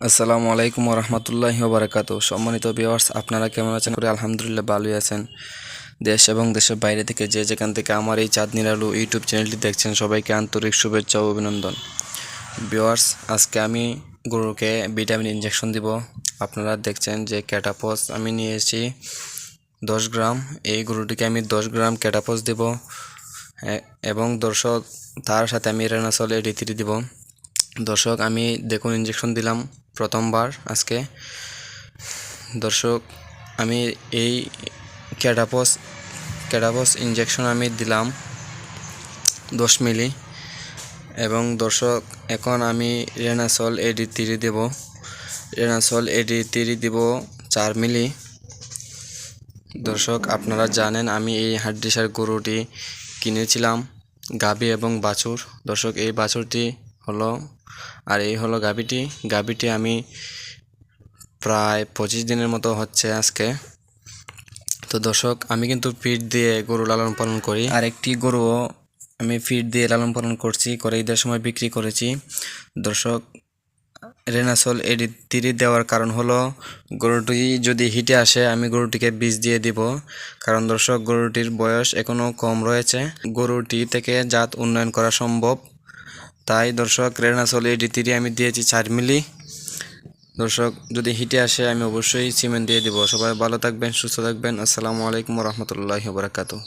আসসালামু আলাইকুম রহমতুল্লাহি ওবরাকাতু। সম্মানিত ভিউয়ার্স, আপনারা কেমন আছেন? আলহামদুলিল্লাহ ভালোই আছেন। দেশ এবং দেশের বাইরে থেকে যে যেখান থেকে আমার এই চাঁদ নিরালু ইউটিউব চ্যানেলটি দেখছেন, সবাইকে আন্তরিক শুভেচ্ছা ও অভিনন্দন। ভিউয়ার্স, আজকে আমি গরুকে ভিটামিন ইনজেকশন দিব। আপনারা দেখছেন যে ক্যাটাপস আমি নিয়েছি 10 গ্রাম। এই গরুটিকে আমি 10 গ্রাম ক্যাটাপস দিব এবং দর্শক তার সাথে আমি রেনাসল এডি3 দিব। দর্শক, আমি দেখুন ইনজেকশন দিলাম প্রথমবার আজকে। দর্শক, আমি এই ক্যাটাপস ইনজেকশন আমি দিলাম 10 মিলি এবং দর্শক এখন আমি রেনাসল এডি3 দেব। রেনাসল এডি3 দিব 4 মিলি। দর্শক, আপনারা জানেন আমি এই হাড্ডিসার গরুটি কিনেছিলাম গাভী এবং বাছুর। দর্শক, এই বাছুরটি হলো আর এই হলো গাভীটি আমি প্রায় 25 দিনের মতো হচ্ছে আজকে। তো দর্শক, আমি কিন্তু ফিড দিয়ে গরু লালন পালন করি। আর একটি গরুও আমি ফিড দিয়ে লালন পালন করছি, করে ঈদের সময় বিক্রি করেছি। দর্শক, রেনাসল এডি3 দেওয়ার কারণ হলো গরুটি যদি হিটে আসে আমি গরুটিকে বীজ দিয়ে দিব। কারণ দর্শক, গরুটির বয়স এখনও কম রয়েছে, গরুটি থেকে জাত উন্নয়ন করা সম্ভব। তাই দর্শক, রেনাসল এডি3 আমি দিয়েছি 4 মিলি। দর্শক, যদি হিটে আসে আমি অবশ্যই সিমেন্ট দিয়ে দিব। সবাই ভালো থাকবেন, সুস্থ থাকবেন। আসসালামু আলাইকুম রহমতুল্লাহি ওয়া বারাকাতুহু।